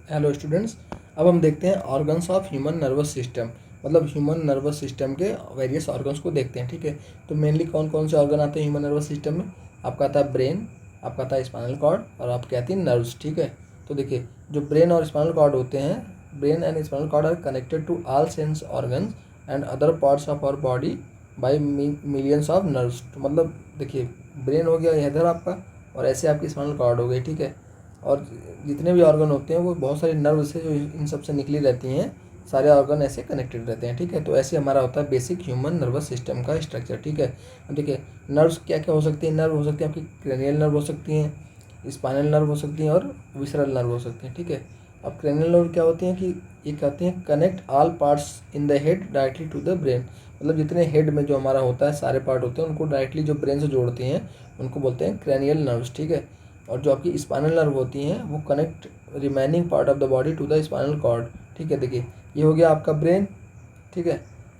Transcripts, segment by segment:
Hello students. अब हम देखते हैं organs of human nervous system, मतलब ह्यूमन नर्वस सिस्टम के वेरियस ऑर्गन्स को देखते हैं। ठीक है, तो मेनली कौन कौन से ऑर्गन आते हैं ह्यूमन नर्वस सिस्टम में? आपका आता है ब्रेन, आपका आता है स्पाइनल कॉर्ड और आपके आती है नर्व्स। ठीक है, तो देखिए जो ब्रेन और स्पाइनल कॉर्ड होते हैं, brain and spinal cord are connected to all sense organs and other parts of our body by millions of nerves. तो मतलब देखिए ब्रेन हो गया इधर आपका और ऐसे आपकी स्पाइनल कॉर्ड हो गई। ठीक है, और जितने भी ऑर्गन होते हैं वो बहुत सारे नर्व से जो इन सब से निकली रहती हैं, सारे ऑर्गन ऐसे कनेक्टेड रहते हैं। ठीक है, तो ऐसे हमारा होता है बेसिक ह्यूमन नर्वस सिस्टम का स्ट्रक्चर। ठीक है, अब देखिए नर्व्स क्या क्या हो सकती हैं। नर्व हो सकती हैं आपकी क्रेनियल नर्व हो सकती हैं, स्पाइनल नर्व हो सकती हैं और विसरल नर्व हो सकती हैं। ठीक है, अब क्रेनियल नर्व क्या होती हैं कि ये कहते हैं connect all parts in the head directly to the brain, मतलब जितने हेड में जो हमारा होता है सारे पार्ट होते हैं उनको डायरेक्टली जो ब्रेन से जोड़ती हैं उनको बोलते हैं क्रेनियल नर्व्स। ठीक है, और जो आपकी स्पाइनल नर्व होती हैं वो connect remaining part of the body to the spinal cord. ठीक है, देखिए ये हो गया आपका ब्रेन। ठीक है,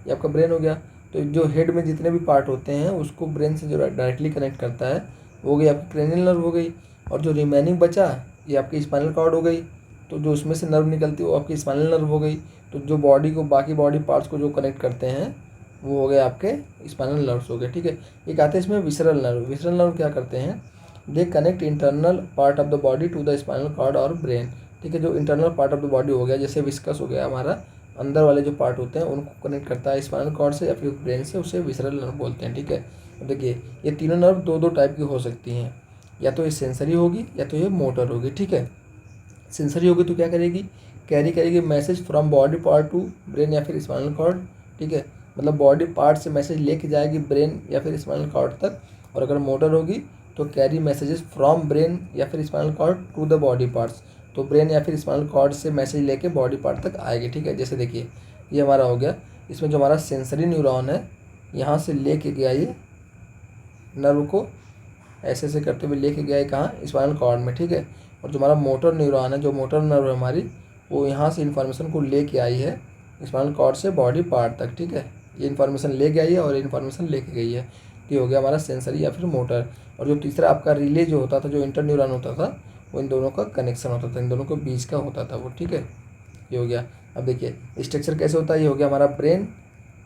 ये आपका ब्रेन हो गया। तो जो हेड में जितने भी पार्ट होते हैं उसको ब्रेन से जो डायरेक्टली कनेक्ट करता है वो हो गई आपकी क्रेनियल नर्व हो गई, और जो रिमेनिंग बचा ये आपकी स्पाइनल कॉर्ड हो गई। तो जो उसमें से नर्व निकलती है वो आपकी स्पाइनल नर्व हो गई। तो जो बॉडी को बाकी बॉडी पार्ट्स को जो कनेक्ट करते हैं वो हो गए आपके स्पाइनल नर्व्स हो गए। ठीक है, एक आते हैं इसमें विसरल नर्व। विसरल नर्व क्या करते हैं? They connect internal part of the body to the spinal cord और ब्रेन। ठीक है, जो internal part of the body हो गया जैसे विस्कस हो गया हमारा, अंदर वाले जो पार्ट होते हैं उनको कनेक्ट करता है स्पाइनल कॉर्ड से या फिर ब्रेन से, उसे विसरल नर्व बोलते हैं। ठीक है, अब देखिए ये तीनों नर्व दो दो टाइप की हो सकती हैं, या तो ये सेंसरी होगी या तो ये मोटर होगी। ठीक है, सेंसरी होगी तो क्या करेगी? कैरी करेगी message from body part two brain या फिर स्पाइनल कॉर्ड। ठीक है, मतलब बॉडी पार्ट से मैसेज लेके जाएगी ब्रेन या फिर स्पाइनल कॉर्ड तक। और अगर मोटर होगी तो कैरी मैसेजेस फ्रॉम ब्रेन या फिर spinal cord to the body parts, तो ब्रेन या फिर स्पाइनल कॉर्ड से मैसेज लेके बॉडी पार्ट तक आएगी। ठीक है, जैसे देखिए ये हमारा हो गया, इसमें जो हमारा सेंसरी न्यूरॉन है यहाँ से लेके गया ये नर्व को ऐसे ऐसे करते हुए लेके गया है कहाँ? स्पाइनल कॉर्ड में। ठीक है, और जो हमारा मोटर न्यूरॉन है, जो मोटर नर्व है हमारी, वो यहाँ से इन्फॉर्मेशन को लेके आई है स्पाइनल कॉर्ड से बॉडी पार्ट तक। ठीक है, ये इन्फॉर्मेशन ले गई है और इन्फॉर्मेशन लेके गई है। ये हो गया हमारा सेंसरी या फिर मोटर। और जो तीसरा आपका रिले जो होता था, जो इंटर न्यूरॉन होता था, वो इन दोनों का कनेक्शन होता था, इन दोनों के बीच का होता था वो। ठीक है, ये हो गया। अब देखिए स्ट्रक्चर कैसे होता है, ये हो गया हमारा ब्रेन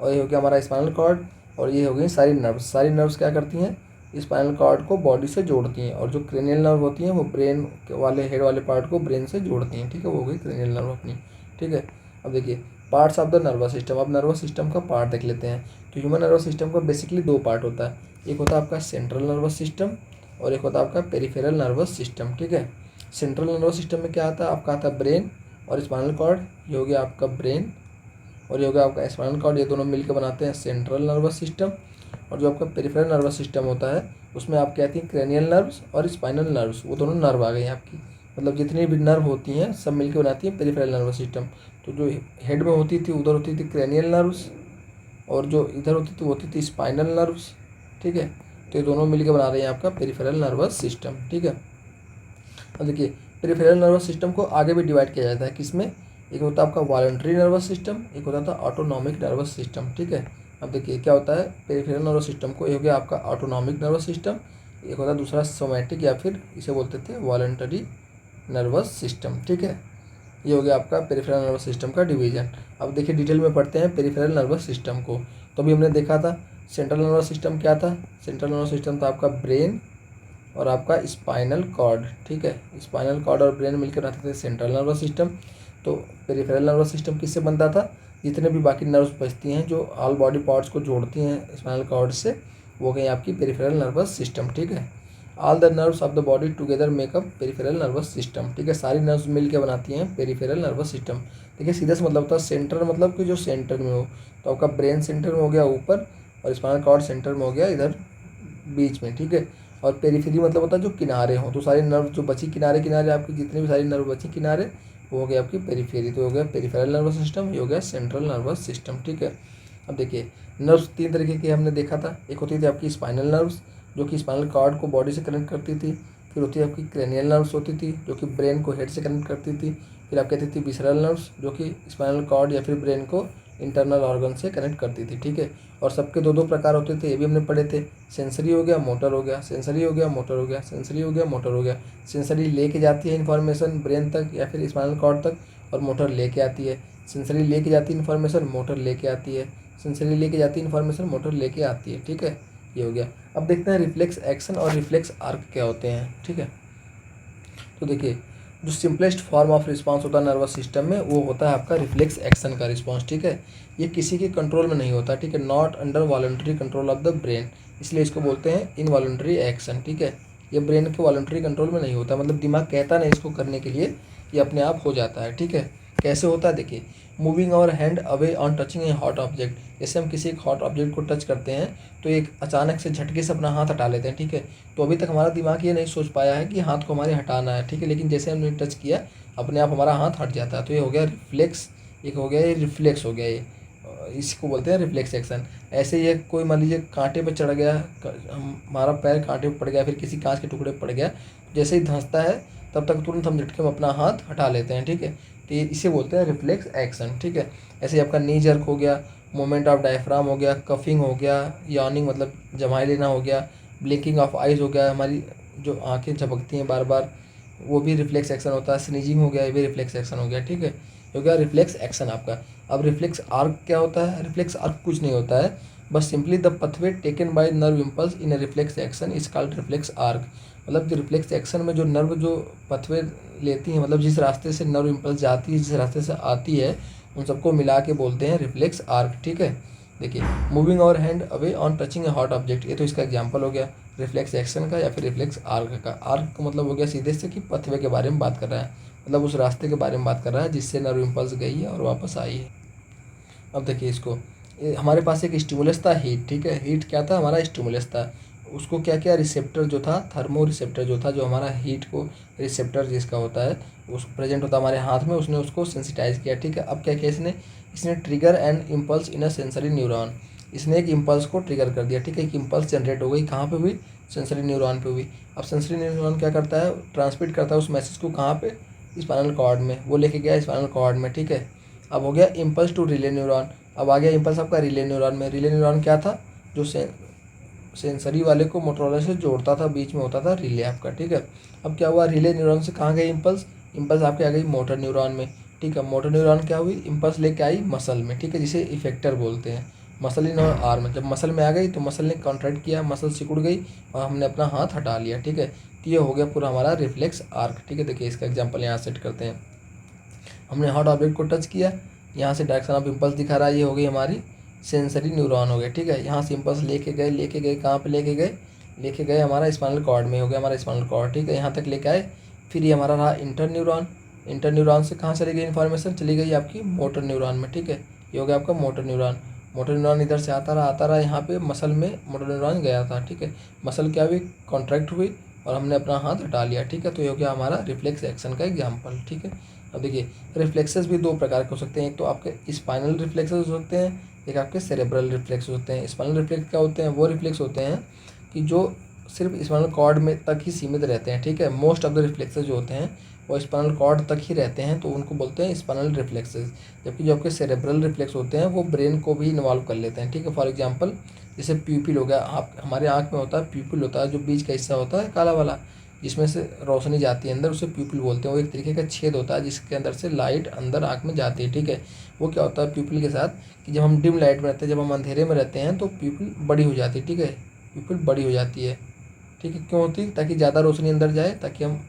और ये हो गया हमारा स्पाइनल कॉर्ड और ये हो गई सारी नर्व्स। सारी नर्व्स क्या करती हैं? स्पाइनल कॉर्ड को बॉडी से जोड़ती हैं, और जो क्रेनियल नर्व होती हैं वो ब्रेन वाले हेड वाले पार्ट को ब्रेन से जोड़ती हैं। ठीक है, वो हो गई क्रेनियल नर्व अपनी। ठीक है, अब देखिए parts of the nervous system. अब नर्वस सिस्टम का पार्ट देख लेते हैं। तो ह्यूमन नर्वस सिस्टम का बेसिकली दो पार्ट होता है, एक होता है आपका सेंट्रल नर्वस सिस्टम और एक होता है आपका पेरिफेरल नर्वस सिस्टम। ठीक है, सेंट्रल नर्वस सिस्टम में क्या आता है? आपका आता है ब्रेन और स्पाइनल कॉर्ड, ये हो गया आपका ब्रेन और ये हो गया आपका स्पाइनल कॉर्ड, ये दोनों मिलकर बनाते हैं सेंट्रल नर्वस सिस्टम। और जो आपका पेरिफेरल नर्वस सिस्टम होता है उसमें आप कहती हैं क्रेनियल नर्व्स और स्पाइनल नर्व्स, वो दोनों नर्व आ गई हैं आपकी, मतलब जितनी भी नर्व होती हैं सब मिलकर बनाती हैं पेरिफेरल नर्वस सिस्टम। तो जो हेड में होती थी उधर होती थी क्रेनियल नर्व्स और जो इधर होती थी वो होती थी स्पाइनल नर्व्स। ठीक है, तो ये दोनों मिलकर बना रहे हैं आपका पेरिफेरल नर्वस सिस्टम। ठीक है, अब देखिए पेरिफेरल नर्वस सिस्टम को आगे भी डिवाइड किया जाता है, किसमें? एक होता है आपका वॉलंटरी नर्वस सिस्टम, एक होता था ऑटोनॉमिक नर्वस सिस्टम। ठीक है, अब देखिए क्या होता है पेरिफेरल नर्वस सिस्टम को, ये हो गया आपका ऑटोनॉमिक नर्वस सिस्टम, एक होता है दूसरा सोमैटिक या फिर इसे बोलते थे वॉलंटरी नर्वस सिस्टम। ठीक है, ये हो गया आपका पेरिफेरल नर्वस सिस्टम का डिवीजन। अब देखिए डिटेल में पढ़ते हैं पेरिफेरल नर्वस सिस्टम को। तो अभी हमने देखा था सेंट्रल नर्वस सिस्टम क्या था? सेंट्रल नर्वस सिस्टम था आपका ब्रेन और आपका स्पाइनल कॉर्ड। ठीक है, स्पाइनल कॉर्ड और ब्रेन मिलकर बनाते थे सेंट्रल नर्वस सिस्टम। तो पेरिफेरल नर्वस सिस्टम किससे बनता था? जितने भी बाकी नर्व्स बचती हैं जो ऑल बॉडी पार्ट्स को जोड़ती हैं स्पाइनल कॉर्ड से, वो गई आपकी पेरिफेरल नर्वस सिस्टम। ठीक है, all the nerves of the body together makeup peripheral nervous system. ठीक है, सारी नर्व्स मिल के बनाती हैं पेरिफेरल नर्वस सिस्टम। देखिए सीधा सा मतलब होता है सेंटर, मतलब कि जो सेंटर में हो। तो आपका ब्रेन सेंटर में हो गया ऊपर और स्पाइनल कॉर्ड सेंटर में हो गया इधर बीच में। ठीक है, और पेरिफेरी मतलब होता है जो किनारे हों। तो सारी नर्व जो बची किनारे किनारे आपकी जितनी भी सारी नर्व बची किनारे, वो हो गया आपकी पेरिफेरी। तो हो गया पेरिफेरल नर्वस सिस्टम, ये हो गया सेंट्रल नर्वस सिस्टम। ठीक है, अब देखिए नर्व्स तीन तरीके की हमने देखा था। एक होती थी आपकी स्पाइनल नर्व्स जो कि स्पाइनल कॉर्ड को बॉडी से कनेक्ट करती थी, फिर होती है आपकी क्रेनियल नर्व्स होती थी जो कि ब्रेन को हेड से कनेक्ट करती थी, फिर आप कहती थी विसरल नर्व्स जो कि स्पाइनल कॉर्ड या फिर ब्रेन को इंटरनल ऑर्गन से कनेक्ट करती थी, ठीक है। और सबके दो दो प्रकार होते थे, ये भी हमने पढ़े थे। सेंसरी हो गया, मोटर हो गया, सेंसरी हो गया, मोटर हो गया, सेंसरी हो गया, मोटर हो गया। सेंसरी लेके जाती है इन्फॉर्मेशन ब्रेन तक या फिर स्पाइनल कॉर्ड तक, और मोटर लेके आती है। सेंसरी लेके जाती है इन्फॉर्मेशन, मोटर लेके आती है। सेंसरी लेके जाती है इन्फॉर्मेशन, मोटर लेके आती है, ठीक है। ये हो गया। अब देखते हैं रिफ्लेक्स एक्शन और रिफ्लेक्स आर्क क्या होते हैं, ठीक है। तो देखिए, जो सिंपलेस्ट फॉर्म ऑफ रिस्पांस होता है नर्वस सिस्टम में, वो होता है आपका रिफ्लेक्स एक्शन का रिस्पांस, ठीक है। ये किसी के कंट्रोल में नहीं होता, ठीक है, not under voluntary control of the brain, इसलिए इसको बोलते हैं इनवॉलंटरी एक्शन, ठीक है। ये ब्रेन के वॉलंटरी कंट्रोल में नहीं होता, मतलब दिमाग कहता नहीं इसको करने के लिए, ये अपने आप हो जाता है, ठीक है। कैसे होता है देखिए, moving our hand away on touching a hot object, जैसे हम किसी एक हॉट ऑब्जेक्ट को टच करते हैं तो एक अचानक से झटके से अपना हाथ हटा लेते हैं, ठीक है। तो अभी तक हमारा दिमाग ये नहीं सोच पाया है कि हाथ को हमारे हटाना है, ठीक है, लेकिन जैसे हमने टच किया अपने आप हमारा हाथ हट जाता है, तो ये हो गया रिफ्लेक्स, एक हो गया ये रिफ्लेक्स हो गया ये, इसको बोलते हैं रिफ्लेक्स एक्शन। ऐसे ये कोई मान लीजिए कांटे पे चढ़ गया, हमारा पैर कांटे पे पड़ गया, फिर किसी कांच के टुकड़े पे पड़ गया, जैसे ही धंसता है तब तक तुरंत हम झटके में अपना हाथ हटा लेते हैं, ठीक है। तो ये इसे बोलते हैं रिफ्लेक्स एक्शन, ठीक है। ऐसे ही आपका नी जर्क हो गया, मूवमेंट ऑफ डायफ्राम हो गया, कफिंग हो गया, यॉर्निंग मतलब जमाई लेना हो गया, ब्लिंकिंग ऑफ आइज हो गया, हमारी जो आंखें झपकती हैं बार बार, वो भी रिफ्लेक्स एक्शन होता है। स्नीजिंग हो गया, ये भी रिफ्लेक्स एक्शन हो गया, ठीक है। हो गया रिफ्लेक्स एक्शन आपका। अब रिफ्लेक्स आर्क क्या होता है? रिफ्लेक्स आर्क कुछ नहीं होता है, बस simply the पथवे taken by nerve impulse in A reflex action is called reflex arc. मतलब जो रिफ्लेक्स एक्शन में जो नर्व जो पथवे लेती हैं, मतलब जिस रास्ते से नर्व इम्पल्स जाती है, जिस रास्ते से आती है, उन सबको मिला के बोलते हैं रिफ्लेक्स आर्क, ठीक है। देखिए, moving our hand away on touching a hot object, ये तो इसका एग्जांपल हो गया रिफ्लेक्स एक्शन का या फिर रिफ्लेक्स आर्क का। आर्क का मतलब हो गया सीधे से कि पथवे के बारे में बात कर रहा है, मतलब उस रास्ते के बारे में बात कर रहा है जिससे नर्व इम्पल्स गई है और वापस आई है। अब देखिए इसको, हमारे पास एक स्टिमुलस था हीट, ठीक है। हीट क्या था? हमारा स्टिमुलस था। उसको क्या किया, रिसेप्टर जो था, थर्मो रिसेप्टर जो था, जो हमारा हीट को रिसेप्टर जिसका होता है उस प्रेजेंट होता है हमारे हाथ में, उसने उसको सेंसिटाइज किया, ठीक है। अब क्या किया इसने, इसने trigger and impulse in a sensory neuron, इसने एक इम्पल्स को ट्रिगर कर दिया, ठीक है। एक इम्पल्स जनरेट हो गई, कहाँ पे हुई? सेंसरी न्यूरॉन पे हुई। अब सेंसरी न्यूरॉन क्या करता है, ट्रांसमिट करता है उस मैसेज को कहाँ पे? स्पाइनल कॉर्ड में, वो लेके गया स्पाइनल कॉर्ड में, ठीक है। अब हो गया इम्पल्स टू रिले न्यूरॉन, अब आ गया इम्पल्स आपका रिले न्यूरॉन में। रिले न्यूरॉन क्या था? जो सेंसरी वाले को मोटरोला से जोड़ता था, बीच में होता था रिले आपका, ठीक है। अब क्या हुआ, रिले न्यूरॉन से कहाँ गई इम्पल्स? इम्पल्स आपके आ गई मोटर न्यूरॉन में, ठीक है। मोटर न्यूरॉन क्या हुई, इम्पल्स लेके आई मसल में, ठीक है, जिसे इफेक्टर बोलते हैं। मसल इन और आर्म, जब मसल में आ गई तो मसल ने कॉन्ट्रैक्ट किया, मसल सिकुड़ गई और हमने अपना हाथ हटा लिया, ठीक है। तो ये हो गया पूरा हमारा रिफ्लेक्स आर्क, ठीक है। देखिए इसका एग्जाम्पल यहाँ सेट करते हैं। हमने हॉट ऑब्जेक्ट को टच किया, यहाँ से डायरेक्शन ऑफ इम्पल्स दिखा रहा है, ये हो गई हमारी सेंसरी न्यूरॉन हो गया, ठीक है। यहाँ से इम्पल्स लेके गए कहाँ पे लेके गए हमारा स्पाइनल कॉर्ड में, हो गया हमारा स्पाइनल कॉर्ड, ठीक है। यहाँ तक लेके आए, फिर ये हमारा रहा इंटर न्यूरॉन। इंटर न्यूरॉन से कहाँ चली गई इन्फॉर्मेशन? चली गई आपकी मोटर न्यूरॉन में, ठीक है। ये हो गया आपका मोटर न्यूरॉन। मोटर न्यूरॉन इधर से आता रहा यहाँ पे मसल में मोटर न्यूरॉन गया था, ठीक है। मसल क्या हुई, कॉन्ट्रैक्ट हुई और हमने अपना हाथ हटा लिया, ठीक है। तो ये हो गया हमारा रिफ्लेक्स एक्शन का एग्जाम्पल, ठीक है। अब देखिए, रिफ्लेक्सेस भी दो प्रकार के हो सकते हैं, एक तो आपके स्पाइनल रिफ्लेक्सेस हो सकते हैं, एक आपके सेरेब्रल रिफ्लेक्स होते हैं। स्पाइनल रिफ्लेक्स क्या होते हैं? वो रिफ्लेक्स होते हैं कि जो सिर्फ स्पाइनल कॉर्ड में तक ही सीमित रहते हैं, ठीक है। मोस्ट ऑफ द रिफ्लेक्सेस जो होते हैं वो स्पाइनल कॉर्ड तक ही रहते हैं, तो उनको बोलते हैं स्पाइनल रिफ्लेक्सेस। जबकि जो आपके सेरेब्रल रिफ्लेक्स होते हैं वो ब्रेन को भी इन्वॉल्व कर लेते हैं, ठीक है। फॉर एग्जांपल जैसे प्यूपिल हो गया, आप हमारे आँख में होता है प्यूपिल होता है, जो बीच का हिस्सा होता है काला वाला जिसमें से रोशनी जाती है अंदर, उसे प्यूपिल बोलते हैं। वो एक तरीके का छेद होता है जिसके अंदर से लाइट अंदर आँख में जाती है, ठीक है। वो क्या होता है प्यूपिल के साथ कि जब हम डिम लाइट में रहते हैं, जब हम अंधेरे में रहते हैं तो प्यूपिल बड़ी हो जाती है, ठीक है। प्यूपिल बड़ी हो जाती है, ठीक है। क्यों होती है? ताकि ज़्यादा रोशनी अंदर जाए, ताकि हम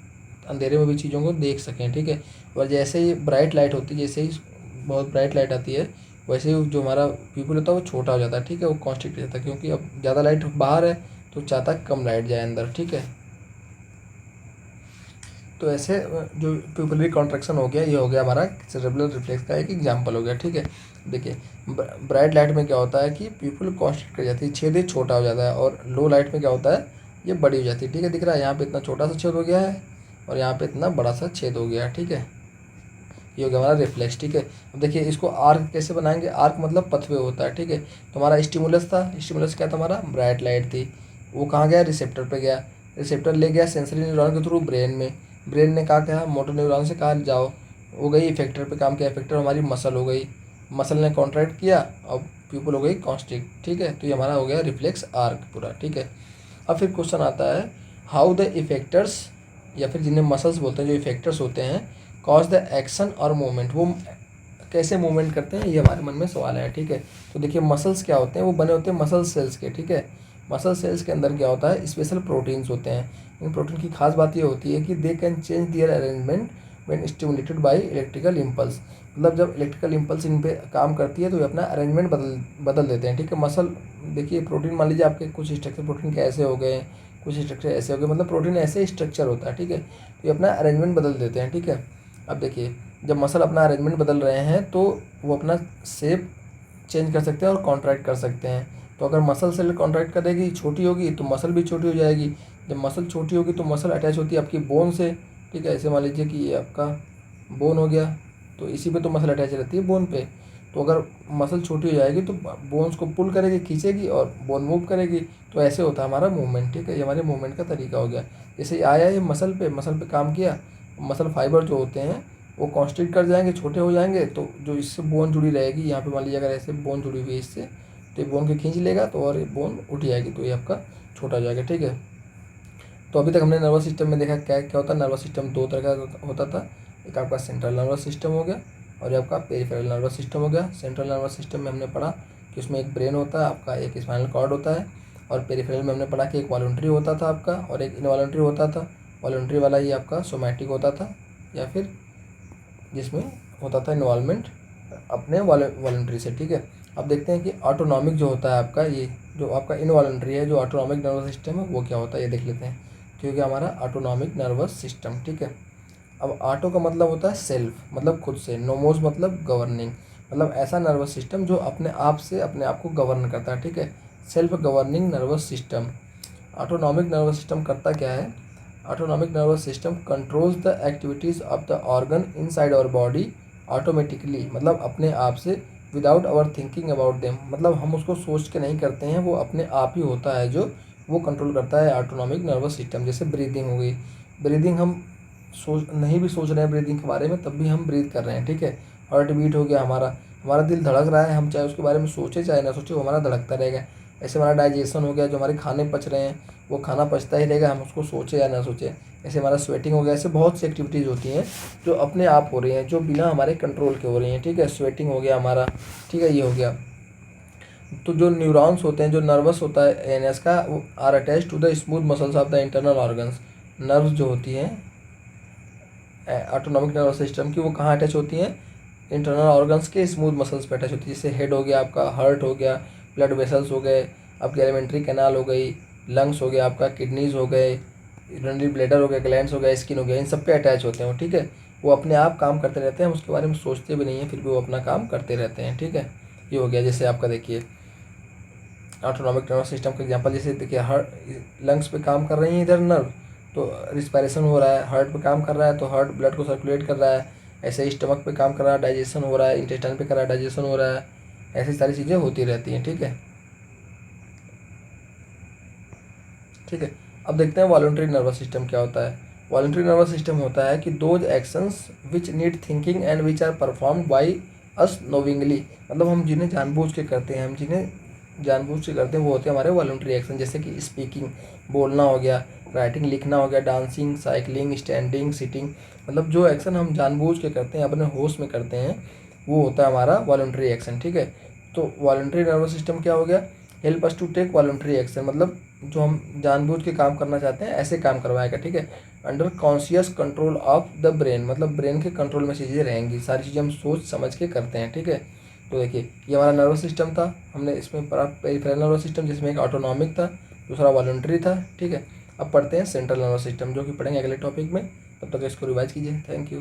अंधेरे में भी चीज़ों को देख सकें, ठीक है। और जैसे ही ब्राइट लाइट होती है, जैसे ही बहुत ब्राइट लाइट आती है, वैसे ही जो हमारा प्यूपिल होता है वो छोटा हो जाता है, ठीक है। वो कॉन्स्ट्रिक्ट हो जाता है, क्योंकि अब ज़्यादा लाइट बाहर है तो चाहता है कम लाइट जाए अंदर, ठीक है। तो ऐसे जो प्यूपिलरी कॉन्ट्रैक्शन हो गया, ये हो गया हमारा सेरेब्रल रिफ्लेक्स का एक एग्जांपल हो गया, ठीक है। देखिए, ब्राइट लाइट में क्या होता है कि प्यूपिल कॉन्स्ट्रिक्ट कर जाती है, छेद ही छोटा हो जाता है, और लो लाइट में क्या होता है, ये बड़ी हो जाती है, ठीक है। दिख रहा है यहाँ पे इतना छोटा सा छेद हो गया है और यहाँ पे इतना बड़ा सा छेद हो गया है, ठीक है। ये हो गया हमारा रिफ्लेक्स, ठीक है। अब देखिए इसको आर्क कैसे बनाएंगे? आर्क मतलब पथवे होता है, ठीक है। तो हमारा स्टिमुलस था, स्टिमुलस क्या था हमारा? ब्राइट लाइट थी। वो कहाँ गया? रिसेप्टर पे गया, रिसेप्टर ले गया सेंसरी न्यूरॉन के थ्रू ब्रेन में, ब्रेन ने कहा मोटर न्यूरॉन से कहा जाओ, वो गई इफेक्टर पे काम किया, इफेक्टर हमारी मसल हो गई, मसल ने कॉन्ट्रैक्ट किया और प्यूपल हो गई कॉन्स्ट्रिक्ट, ठीक है। तो ये हमारा हो गया रिफ्लेक्स आर्क पूरा, ठीक है। अब फिर क्वेश्चन आता है हाउ द इफेक्टर्स, या फिर जिन्हें मसल्स बोलते हैं, जो इफेक्टर्स होते हैं, कॉज द एक्शन और मूवमेंट, वो कैसे मूवमेंट करते हैं, ये हमारे मन में सवाल है, ठीक है। तो देखिए मसल्स क्या होते हैं, वो बने होते हैं मसल सेल्स के, ठीक है। मसल सेल्स के अंदर क्या होता है, स्पेशल प्रोटीन्स होते हैं। इन प्रोटीन की खास बात ये होती है कि they can change their arrangement when stimulated by electrical impulse, मतलब जब इलेक्ट्रिकल इम्पल्स इन पे काम करती है तो ये अपना अरेंजमेंट बदल देते हैं, ठीक है। मसल देखिए प्रोटीन, मान लीजिए आपके कुछ स्ट्रक्चर प्रोटीन के ऐसे हो गए, कुछ स्ट्रक्चर ऐसे हो गए, मतलब प्रोटीन ऐसे स्ट्रक्चर होता है, ठीक है। तो ये अपना अरेंजमेंट बदल देते हैं, ठीक है। अब देखिए जब मसल अपना अरेंजमेंट बदल रहे हैं तो वो अपना शेप चेंज कर सकते हैं और कॉन्ट्रैक्ट कर सकते हैं। तो अगर मसल सेल कॉन्ट्रैक्ट करेगी, छोटी होगी, तो मसल भी छोटी हो जाएगी। जब मसल छोटी होगी तो मसल अटैच होती है आपकी बोन से, ठीक है। ऐसे मान लीजिए कि ये आपका बोन हो गया, तो इसी पे तो मसल अटैच रहती है बोन पे। तो अगर मसल छोटी हो जाएगी तो बोन्स को पुल करेगी, खींचेगी और बोन मूव करेगी। तो ऐसे होता है हमारा मूवमेंट, ठीक है। ये हमारे मूवमेंट का तरीका हो गया। जैसे ये आया, ये मसल पे काम किया, मसल फाइबर जो होते हैं वो कॉन्स्ट्रिक्ट कर जाएंगे, छोटे हो जाएंगे, तो जो इससे बोन जुड़ी रहेगी, यहाँ पे मान लीजिए अगर ऐसे बोन जुड़ी हुई है इससे, तो ये बोन के खींच लेगा तो और ये बोन उठ जाएगी, तो ये आपका छोटा हो जाएगा, ठीक है। तो अभी तक हमने नर्वस सिस्टम में देखा क्या क्या होता है। नर्वस सिस्टम दो तरह का होता था, एक आपका सेंट्रल नर्वस सिस्टम हो गया और ये आपका पेरिफेरल नर्वस सिस्टम हो गया। सेंट्रल नर्वस सिस्टम में हमने पढ़ा कि उसमें एक ब्रेन होता है आपका, एक स्पाइनल कॉर्ड होता है, और पेरिफेरल में हमने पढ़ा कि एक वॉलंटरी होता था आपका और एक इनवॉलंटरी होता था। वॉलंटरी वाला ये आपका सोमैटिक होता था, या फिर जिसमें होता था इन्वॉल्वमेंट अपने वॉलंटरी से, ठीक है। अब देखते हैं कि ऑटोनॉमिक जो होता है आपका, ये जो आपका इनवॉलंटरी है, जो ऑटोनॉमिक नर्वस सिस्टम है वो क्या होता है ये देख लेते हैं। ठीक है, हमारा ऑटोनॉमिक नर्वस सिस्टम, ठीक है। अब ऑटो का मतलब होता है सेल्फ, मतलब खुद से, नोमोस मतलब गवर्निंग, मतलब ऐसा नर्वस सिस्टम जो अपने आप से अपने आप को गवर्न करता है, ठीक है। Self governing nervous system. Autonomic nervous system करता क्या है, autonomic nervous system controls the activities of the organ inside our body automatically, मतलब अपने आप से, without our thinking about them, मतलब हम उसको सोच के नहीं करते हैं, वो अपने आप ही होता है जो वो कंट्रोल करता है ऑटोनॉमिक नर्वस सिस्टम। जैसे ब्रीदिंग हो गई, ब्रीदिंग हम नहीं भी सोच रहे हैं ब्रीदिंग के बारे में, तब भी हम ब्रीद कर रहे हैं, ठीक है। हार्ट बीट हो गया, हमारा हमारा दिल धड़क रहा है, हम चाहे उसके बारे में सोचे चाहे ना सोचे, वो हमारा धड़कता रहेगा। ऐसे हमारा डाइजेशन हो गया, जो हमारे खाने पच रहे हैं वो खाना पचता ही रहेगा, हम उसको सोचे या ना सोचे। ऐसे हमारा स्वेटिंग हो गया, ऐसे बहुत सी एक्टिविटीज़ होती हैं जो अपने आप हो रही हैं, जो बिना हमारे कंट्रोल के हो रही हैं, ठीक है। स्वेटिंग हो गया हमारा, ठीक है, ये हो गया। तो जो न्यूरॉन्स होते हैं, जो नर्वस होता है एनएस का, वो are attach to the smooth muscles of the internal organs. Nerves जो होती हैं ऑटोनॉमिक नर्वस सिस्टम की, वो कहाँ अटैच होती हैं, इंटरनल ऑर्गन्स के स्मूथ मसल्स पे अटैच होती है। जैसे हेड हो गया आपका, हार्ट हो गया, ब्लड वेसल्स हो गए, आपकी एलिमेंट्री कैनाल हो गई, लंग्स हो गया आपका, किडनीज हो गए, यूरिनरी ब्लैडर हो गया, ग्लैंड्स हो गया, स्किन हो गया, इन सब पे अटैच होते हैं, ठीक है। वो अपने आप काम करते रहते हैं, हम उसके बारे में सोचते भी नहीं हैं, फिर भी वो अपना काम करते रहते हैं, ठीक है। ये हो गया। जैसे आपका देखिए ऑटोनॉमिक नर्वस सिस्टम का एग्जांपल, जैसे देखिए हार्ट, लंग्स पे काम कर रही है इधर नर्व, तो रिस्पायरेशन हो रहा है, हार्ट पे काम कर रहा है तो हार्ट ब्लड को सर्कुलेट कर रहा है। ऐसे ही स्टमक पे काम कर रहा है, डाइजेशन हो रहा है, इंटेस्टाइन पे कर रहा है, डाइजेशन हो रहा है। ऐसी सारी चीज़ें होती रहती हैं, ठीक है, ठीक है। अब देखते हैं वॉलंटरी नर्वस सिस्टम क्या होता है। वॉलंटरी नर्वस सिस्टम होता है कि those actions which need thinking and which are performed by us knowingly, मतलब हम जिन्हें जानबूझ के करते हैं, हम जिन्हें जानबूझ के करते हैं वो होते हैं हमारे वॉलंटरी एक्शन। जैसे कि स्पीकिंग, बोलना हो गया, राइटिंग लिखना हो गया, डांसिंग, साइकिलिंग, स्टैंडिंग, सिटिंग, मतलब जो एक्शन हम जानबूझ के करते हैं, अपने होश में करते हैं, वो होता है हमारा वॉलंटरी एक्शन, ठीक है। तो वॉलंटरी नर्वस सिस्टम क्या हो गया, help us to take voluntary action, मतलब जो हम जानबूझ के काम करना चाहते हैं ऐसे काम करवाएगा, ठीक है। Under conscious control of the brain, मतलब ब्रेन के कंट्रोल में चीज़ें रहेंगी, सारी चीज़ें हम सोच समझ के करते हैं, ठीक है। तो देखिए ये हमारा नर्वस सिस्टम था, हमने इसमें पढ़ा पेरिफेरल नर्वस सिस्टम, जिसमें एक ऑटोनॉमिक था, दूसरा वॉलंटरी था, ठीक है। अब पढ़ते हैं सेंट्रल नर्वस सिस्टम, जो कि पढ़ेंगे अगले टॉपिक में। तब तक इसको रिवाइज कीजिए। Thank you.